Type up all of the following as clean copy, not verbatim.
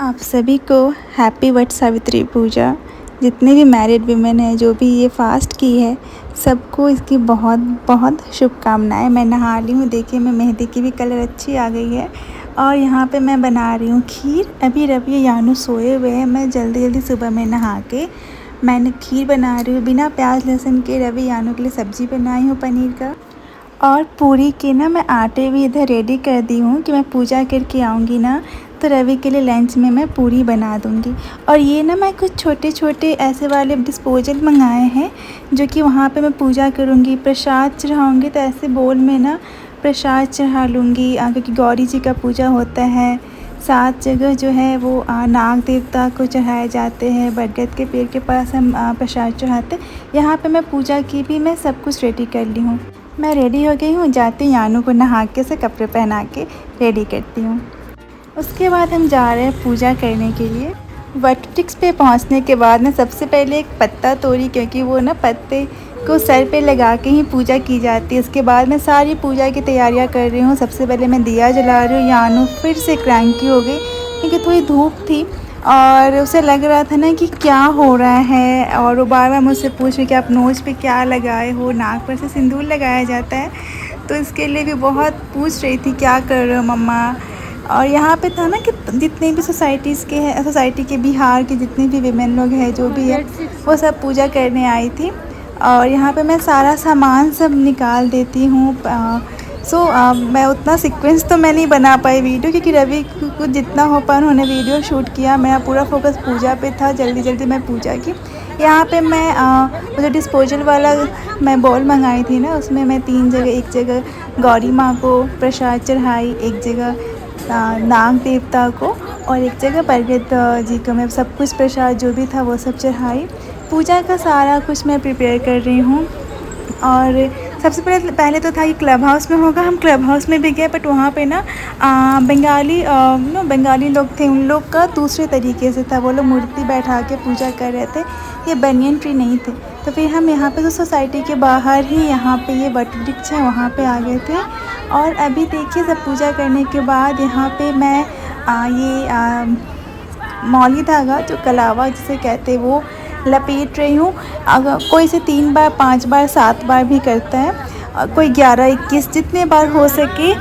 आप सभी को हैप्पी वट सावित्री पूजा। जितने भी मैरिड वीमेन हैं जो भी ये फास्ट की है, सबको इसकी बहुत बहुत शुभकामनाएं। मैं नहा ली हूँ, देखिए मैं मेहंदी की भी कलर अच्छी आ गई है। और यहाँ पे मैं बना रही हूँ खीर। अभी रवि यानू सोए हुए हैं, मैं जल्दी जल्दी सुबह में नहा के मैंने खीर बना रही हूँ बिना प्याज लहसुन के। रवि यानू के लिए सब्ज़ी बनाई हूँ पनीर का। और पूरी के ना मैं आटे भी इधर रेडी कर दी हूँ कि मैं पूजा करके आऊँगी ना, तो रवि के लिए लंच में मैं पूरी बना दूँगी। और ये ना मैं कुछ छोटे छोटे ऐसे वाले डिस्पोजल मंगाए हैं जो कि वहाँ पे मैं पूजा करूँगी, प्रसाद चढ़ाऊँगी। तो ऐसे बोल में ना प्रसाद चढ़ा लूँगी, क्योंकि गौरी जी का पूजा होता है। 7 जगह जो है वो नाग देवता को चढ़ाए जाते हैं। बरगद के पेड़ के पास हम प्रसाद चढ़ाते। यहाँ पे मैं पूजा की भी मैं सब कुछ रेडी कर ली हूँ। मैं रेडी हो गई हूँ, जाती हूँ यानू को नहा के से कपड़े पहना के रेडी करती हूँ। उसके बाद हम जा रहे हैं पूजा करने के लिए। वट वृक्ष पे पहुँचने के बाद मैं सबसे पहले एक पत्ता तोड़ी, क्योंकि वो ना पत्ते को सर पे लगा के ही पूजा की जाती है। उसके बाद मैं सारी पूजा की तैयारियां कर रही हूँ। सबसे पहले मैं दिया जला रही हूँ। यानू फिर से क्रैंकी हो गई क्योंकि थोड़ी धूप थी और उसे लग रहा था ना कि क्या हो रहा है, और वो बार बार मुझसे पूछ रही कि आप नोज़ पे क्या लगाए हो। नाक पर से सिंदूर लगाया जाता है, तो इसके लिए भी बहुत पूछ रही थी क्या कर रहे हो मम्मा। और यहाँ पे था ना कि जितने भी सोसाइटी के बिहार के जितने भी विमेन लोग हैं जो भी है, वो सब पूजा करने आई थी। और यहाँ पे मैं सारा सामान सब निकाल देती हूँ। मैं उतना सीक्वेंस तो मैं नहीं बना पाई वीडियो, क्योंकि रवि को जितना हो पाया उन्होंने वीडियो शूट किया। मेरा पूरा फोकस पूजा पे था, जल्दी जल्दी मैं पूजा की। यहाँ पे मैं वो जो डिस्पोजल वाला मैं बॉल मंगाई थी ना, उसमें मैं 3 जगह, एक जगह गौरी माँ को प्रसाद चढ़ाई, एक जगह नाग देवता को, और एक जगह बरगद जी को मैं सब कुछ प्रसाद जो भी था वो सब चढ़ाई। पूजा का सारा कुछ मैं प्रिपेयर कर रही हूँ। और सबसे पहले तो था कि क्लब हाउस में होगा। हम क्लब हाउस में भी गए, बट वहाँ पे ना बंगाली लोग थे, उन लोग का दूसरे तरीके से था। वो लोग मूर्ति बैठा के पूजा कर रहे थे, ये बनियन ट्री नहीं थे। तो फिर हम यहाँ पे तो सोसाइटी के बाहर ही यहाँ पे ये वट वृक्ष है वहाँ पे आ गए थे। और अभी देखिए सब पूजा करने के बाद यहाँ पे मैं मौली धागा जो कलावा जिसे कहते वो लपेट रही हूँ। अगर कोई इसे 3 बार 5 बार 7 बार भी करता है, कोई 11 21 जितने बार हो सके।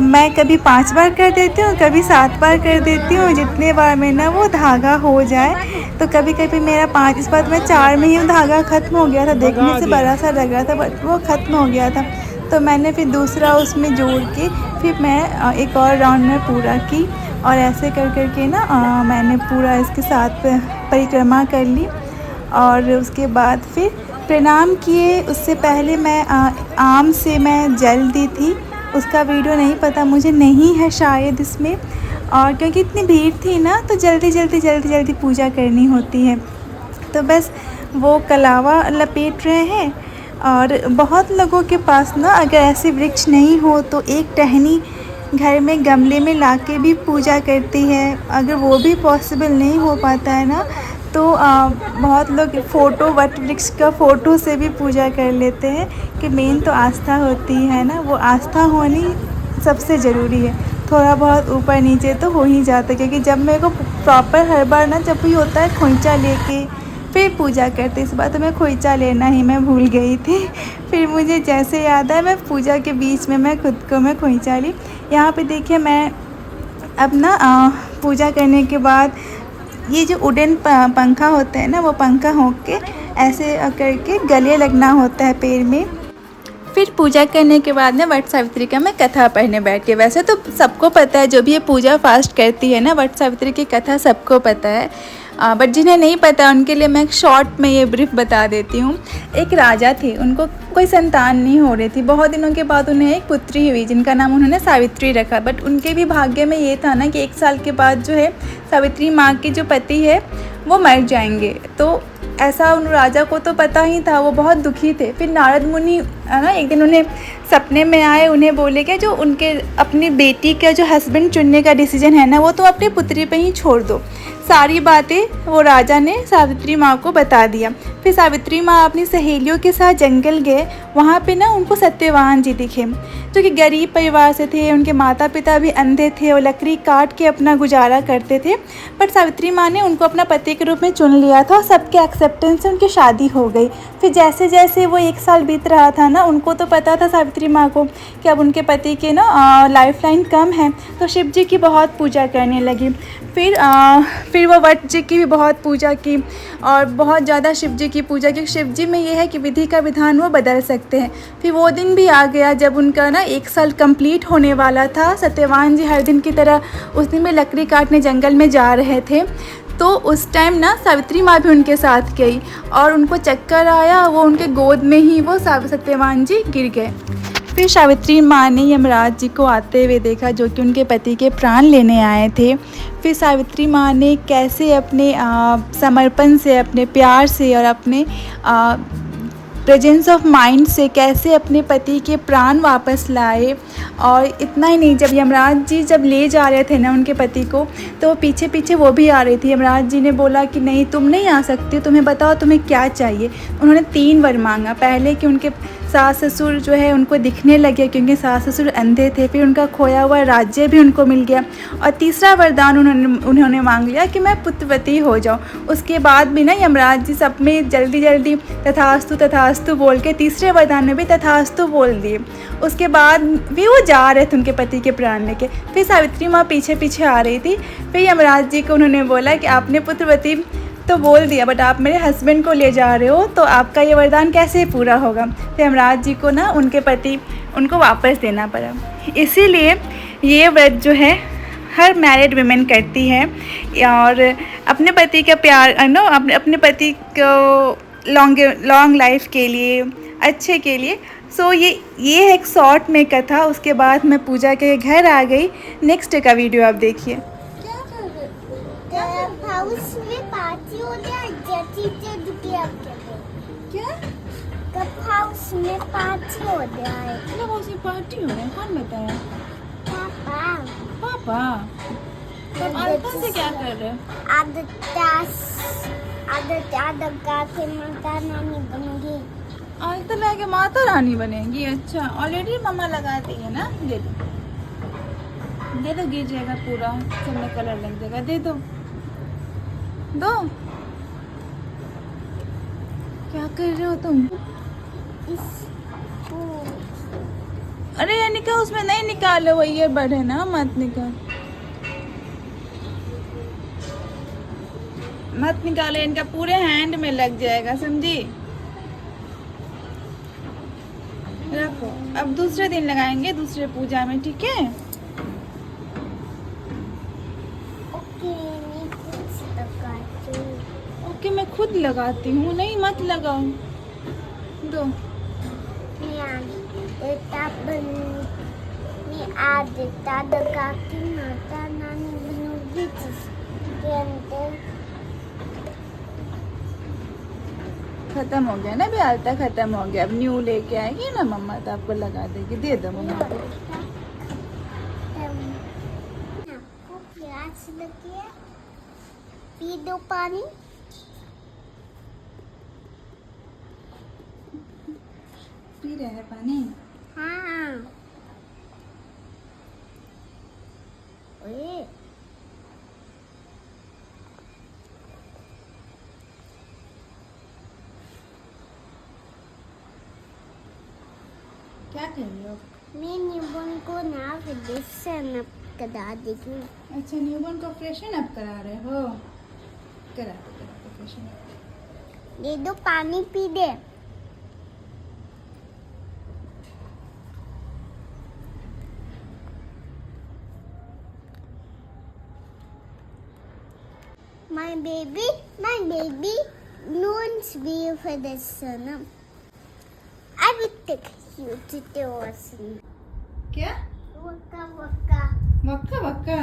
मैं कभी 5 बार कर देती हूँ, कभी 7 बार कर देती हूँ, जितने बार में ना वो धागा हो जाए। तो कभी कभी मेरा 5, इस बार मैं 4 में ही धागा ख़त्म हो गया था। देखने से बड़ा सा लग रहा था बट वो ख़त्म हो गया था। तो मैंने फिर दूसरा उसमें जोड़ के फिर मैं एक और राउंड में पूरा की। और ऐसे कर कर के ना मैंने पूरा इसके साथ परिक्रमा कर ली। और उसके बाद फिर प्रणाम किए। उससे पहले मैं आम से मैं जल दी थी, उसका वीडियो नहीं पता मुझे, नहीं है शायद इसमें। और क्योंकि इतनी भीड़ थी ना, तो जल्दी जल्दी पूजा करनी होती है, तो बस वो कलावा लपेट रहे हैं। और बहुत लोगों के पास ना अगर ऐसे वृक्ष नहीं हो तो एक टहनी घर में गमले में लाके भी पूजा करती है। अगर वो भी पॉसिबल नहीं हो पाता है ना, तो बहुत लोग वट वृक्ष का फ़ोटो से भी पूजा कर लेते हैं। कि मेन तो आस्था होती है ना, वो आस्था होनी सबसे ज़रूरी है। थोड़ा बहुत ऊपर नीचे तो हो ही जाता है, क्योंकि जब मेरे को प्रॉपर हर बार ना जब भी होता है खोइंचा लेके फिर पूजा करते, इस बार तो मैं खोइंचा लेना ही मैं भूल गई थी। फिर मुझे जैसे याद आया, मैं पूजा के बीच में मैं खुद को मैं खोइंचा ली। यहाँ पे देखिए मैं अब ना पूजा करने के बाद ये जो वुडन पंखा होता है ना, वो पंखा होके ऐसे करके गले लगना होता है पैर में। फिर पूजा करने के बाद ना वट सावित्री का मैं कथा पढ़ने बैठ के। वैसे तो सबको पता है, जो भी ये पूजा फास्ट करती है ना, वट सावित्री की कथा सबको पता है। बट जिन्हें नहीं पता उनके लिए मैं शॉर्ट में ये ब्रीफ बता देती हूँ। एक राजा थे, उनको कोई संतान नहीं हो रही थी। बहुत दिनों के बाद उन्हें एक पुत्री हुई जिनका नाम उन्होंने सावित्री रखा। बट उनके भी भाग्य में ये था ना कि 1 साल के बाद जो है सावित्री माँ के जो पति है वो मर जाएंगे। तो ऐसा उन राजा को तो पता ही था, वो बहुत दुखी थे। फिर नारद मुनि ना एक दिन उन्हें सपने में आए, उन्हें बोले कि जो उनके अपनी बेटी का जो हस्बैंड चुनने का डिसीजन है ना, वो तो अपनी पुत्री पे ही छोड़ दो। सारी बातें वो राजा ने सावित्री माँ को बता दिया। फिर सावित्री माँ अपनी सहेलियों के साथ जंगल गए। वहाँ पे ना उनको सत्यवान जी दिखे, जो कि गरीब परिवार से थे। उनके माता पिता भी अंधे थे और लकड़ी काट के अपना गुजारा करते थे। पर सावित्री माँ ने उनको अपना पति के रूप में चुन लिया था। सबके एक्सेप्टेंस से उनकी शादी हो गई। फिर जैसे जैसे वो 1 साल बीत रहा था ना, उनको तो पता था सावित्री माँ को कि अब उनके पति के ना लाइफ लाइन कम है, तो शिव जी की बहुत पूजा करने लगी। फिर वो वट जी की भी बहुत पूजा की और बहुत ज़्यादा शिव जी की पूजा की। शिव जी में ये है कि विधि का विधान वो बदल सकते हैं। फिर वो दिन भी आ गया जब उनका ना 1 साल कंप्लीट होने वाला था। सत्यवान जी हर दिन की तरह उस दिन में लकड़ी काटने जंगल में जा रहे थे, तो उस टाइम ना सावित्री माँ भी उनके साथ गई और उनको चक्कर आया। वो उनके गोद में ही वो सत्यवान जी गिर गए। फिर सावित्री माँ ने यमराज जी को आते हुए देखा, जो कि उनके पति के प्राण लेने आए थे। फिर सावित्री माँ ने कैसे अपने समर्पण से, अपने प्यार से और अपने प्रेजेंस ऑफ माइंड से कैसे अपने पति के प्राण वापस लाए। और इतना ही नहीं, जब यमराज जी जब ले जा रहे थे ना उनके पति को, तो पीछे पीछे वो भी आ रही थी। यमराज जी ने बोला कि नहीं, तुम नहीं आ सकती, तुम्हें बताओ तुम्हें क्या चाहिए। उन्होंने 3 वर मांगा। पहले कि उनके सास ससुर जो है उनको दिखने लगे, क्योंकि सास ससुर अंधे थे। फिर उनका खोया हुआ राज्य भी उनको मिल गया। और तीसरा वरदान उन्होंने मांग लिया कि मैं पुत्रवती हो जाऊँ। उसके बाद भी ना यमराज जी सब में जल्दी जल्दी तथास्तु तथास्तु बोल के तीसरे वरदान में भी तथास्तु बोल दिए। उसके बाद भी वो जा रहे थे उनके पति के प्राण लेके। फिर सावित्री माँ पीछे पीछे आ रही थी। फिर यमराज जी को उन्होंने बोला कि आपने पुत्रवती तो बोल दिया, बट आप मेरे हस्बैंड को ले जा रहे हो, तो आपका ये वरदान कैसे पूरा होगा। तो यमराज जी को ना उनके पति उनको वापस देना पड़ा। इसीलिए ये व्रत जो है हर मैरिड वुमेन करती है, और अपने पति का प्यार अपने पति को लॉन्ग लाइफ के लिए, अच्छे के लिए। सो ये है एक शॉर्ट में कथा। उसके बाद मैं पूजा के घर आ गई। नेक्स्ट का वीडियो आप देखिए। हाउस में पार्टी हो गया, क्या कप हाउस में पार्टी हो गया है। कब हाउस में पार्टी हो रहा है? कौन बताया? पापा पापा। तब आलता से क्या कर रहे हो? आदत के माता नानी बनेगी। आलता लगा के माता रानी बनेगी? अच्छा, ऑलरेडी मम्मा लगाती है ना। दे दो, दे दो, गिर जाएगा पूरा, सब में कलर लग जाएगा। दे दो, दो। क्या कर रहे हो तुम? अरे ये निकाल, उसमें नहीं निकालो, वो ये बड़े ना, मत निकाल, मत निकालो, इनका पूरे हैंड में लग जाएगा, समझी। रखो, अब दूसरे दिन लगाएंगे, दूसरे पूजा में, ठीक है। ओके, मैं खुद लगाती हूँ। नहीं, मत लगाओ, दो। माता नानी बनूंगी, जिसके अंदर खत्म हो गया ना, अभी आलता खत्म हो गया। अब न्यू लेके आएगी ना मम्मा, तो आपको लगा देगी। दे दो मम्मा को। आपको प्यास लगी है, पी दो पानी। पी रहे हैं पानी? हाँ। ओए क्या कर रही हो? मैं न्यूबॉर्न को ना फ्रेशन अप करा देगी। अच्छा, न्यूबॉर्न को फ्रेशन अप करा रहे हो? करा दो फ्रेशन अप। दे दो पानी, P they. My baby wants me for the sun. I will take you to the ocean. क्या? Waka waka. Waka waka.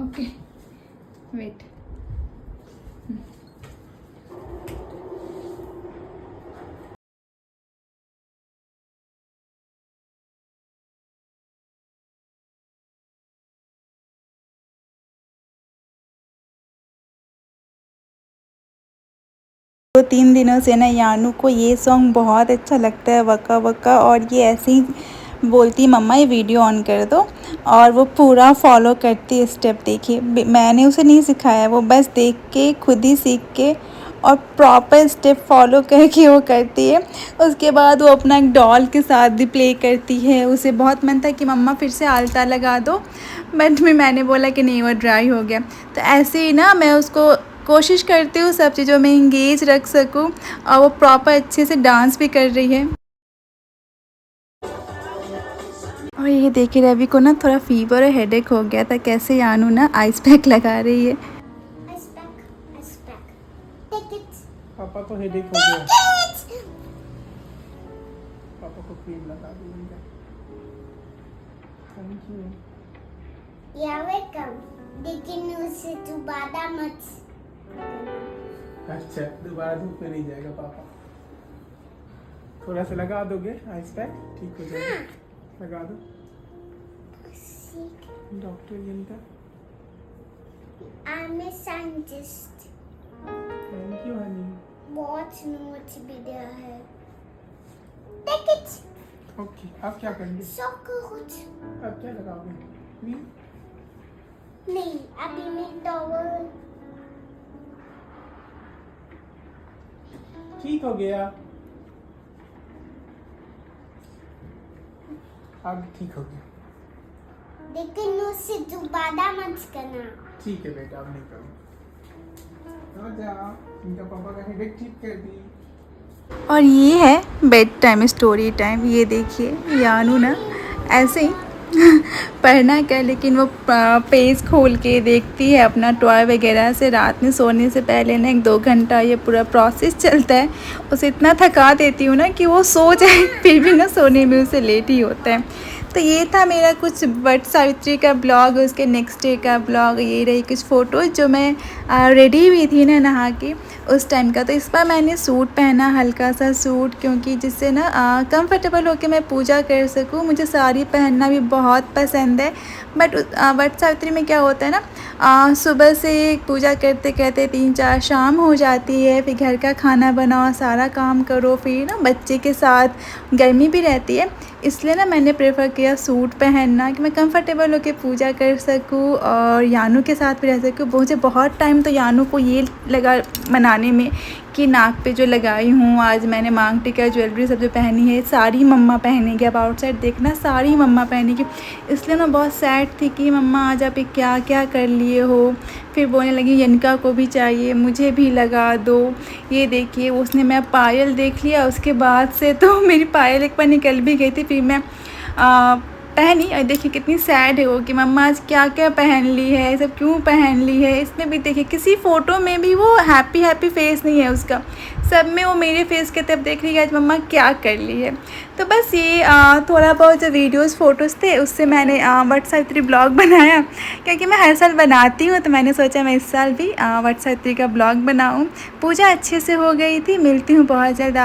Okay, wait. 2-3 दिनों से ना यानू को ये सॉन्ग बहुत अच्छा लगता है, वक्का वक्का, और ये ऐसे ही बोलती मम्मा ये वीडियो ऑन कर दो, और वो पूरा फॉलो करती है स्टेप। देखिए मैंने उसे नहीं सिखाया, वो बस देख के खुद ही सीख के और प्रॉपर स्टेप फॉलो करके वो करती है। उसके बाद वो अपना एक डॉल के साथ भी प्ले करती है। उसे बहुत मन था कि मम्मा फिर से आलता लगा दो, बट मैंने बोला कि नहीं वो ड्राई हो गया। तो ऐसे ही ना मैं उसको कोशिश करती हूँ सब चीज़ों में इंगेज रख सकूँ, और वो प्रॉपर अच्छे से डांस भी कर रही है। और ये देखिए रवि को ना थोड़ा फीवर और हेडेक हो गया था, कैसे यानू ना आइस पैक लगा रही है। Ice pack, ice pack. Take it. पापा को हेडेक हो गया। Take it. पापा को क्रीम लगा दूंगा। Thank you. You're welcome. लेकिन उसे दोबारा मत। अच्छा दोबारा धूप में नहीं जाएगा पापा। थोड़ा सा लगा दोगे आइस पैक, ठीक हो जाएगा। लगा दो। डॉक्टर जिनका। I'm a scientist. Thank you Honey. बहुत नोट्स भी दिया है। Take it. ओके आप क्या करेंगे? सॉकर कुछ आप क्या लगाओगे? क्रीम? नहीं, अभी मैं टॉवल। ठीक हो गया। अब ठीक हो गया। लेकिन उसे दोबारा मत करना। ठीक है बेटा अब नहीं करूँ। आ जाओ, इनका पापा का हेडेक ठीक कर दी। और ये है बेड टाइम स्टोरी टाइम। ये देखिए यानू ना ऐसे ही पढ़ना क्या, लेकिन वो पेज खोल के देखती है अपना टॉय वगैरह से। रात में सोने से पहले ना 1-2 घंटा ये पूरा प्रोसेस चलता है। उसे इतना थका देती हूँ ना कि वो सो जाए, फिर भी ना सोने में उसे लेट ही होता है। तो ये था मेरा कुछ वट सावित्री का ब्लॉग, उसके नेक्स्ट डे का ब्लॉग। ये रही कुछ फ़ोटोज़ जो मैं रेडी हुई थी ना नहा के उस टाइम का। तो इस बार मैंने सूट पहना, हल्का सा सूट, क्योंकि जिससे ना कंफर्टेबल होकर मैं पूजा कर सकूँ। मुझे साड़ी पहनना भी बहुत पसंद है, बट वट सावित्री में क्या होता है ना, सुबह से पूजा करते करते 3-4 शाम हो जाती है। फिर घर का खाना बनाओ, सारा काम करो, फिर ना बच्चे के साथ गर्मी भी रहती है, इसलिए ना मैंने प्रेफर किया सूट पहनना कि मैं कंफर्टेबल होकर पूजा कर सकूं और यानू के साथ भी रह सकूं। मुझे बहुत टाइम तो यानू को ये लगा मनाने में कि नाक पे जो लगाई हूँ, आज मैंने मांग टीका ज्वेलरी सब जो पहनी है सारी मम्मा पहनेगी। अब आउटसाइड देखना सारी मम्मा पहनेगी, इसलिए ना बहुत सैड थी कि मम्मा आज आप क्या क्या कर लिए हो। फिर बोलने लगी यनिका को भी चाहिए, मुझे भी लगा दो। ये देखिए उसने मैं पायल देख लिया, उसके बाद से तो मेरी पायल एक बार निकल भी गई थी। फिर मैं पहनी और देखिए कितनी सैड है वो कि मम्मा आज क्या क्या पहन ली है, सब क्यों पहन ली है। इसमें भी देखिए किसी फ़ोटो में भी वो हैप्पी फेस नहीं है उसका, सब में वो मेरे फेस के तब देख रही है आज मम्मा क्या कर ली है। तो बस ये थोड़ा बहुत जो वीडियोस फ़ोटोज़ थे उससे मैंने वट सावित्री ब्लॉग बनाया, क्योंकि मैं हर साल बनाती हूँ। तो मैंने सोचा मैं इस साल भी वट सावित्री का ब्लॉग बनाऊँ। पूजा अच्छे से हो गई थी। मिलती हूँ बहुत जल्द आप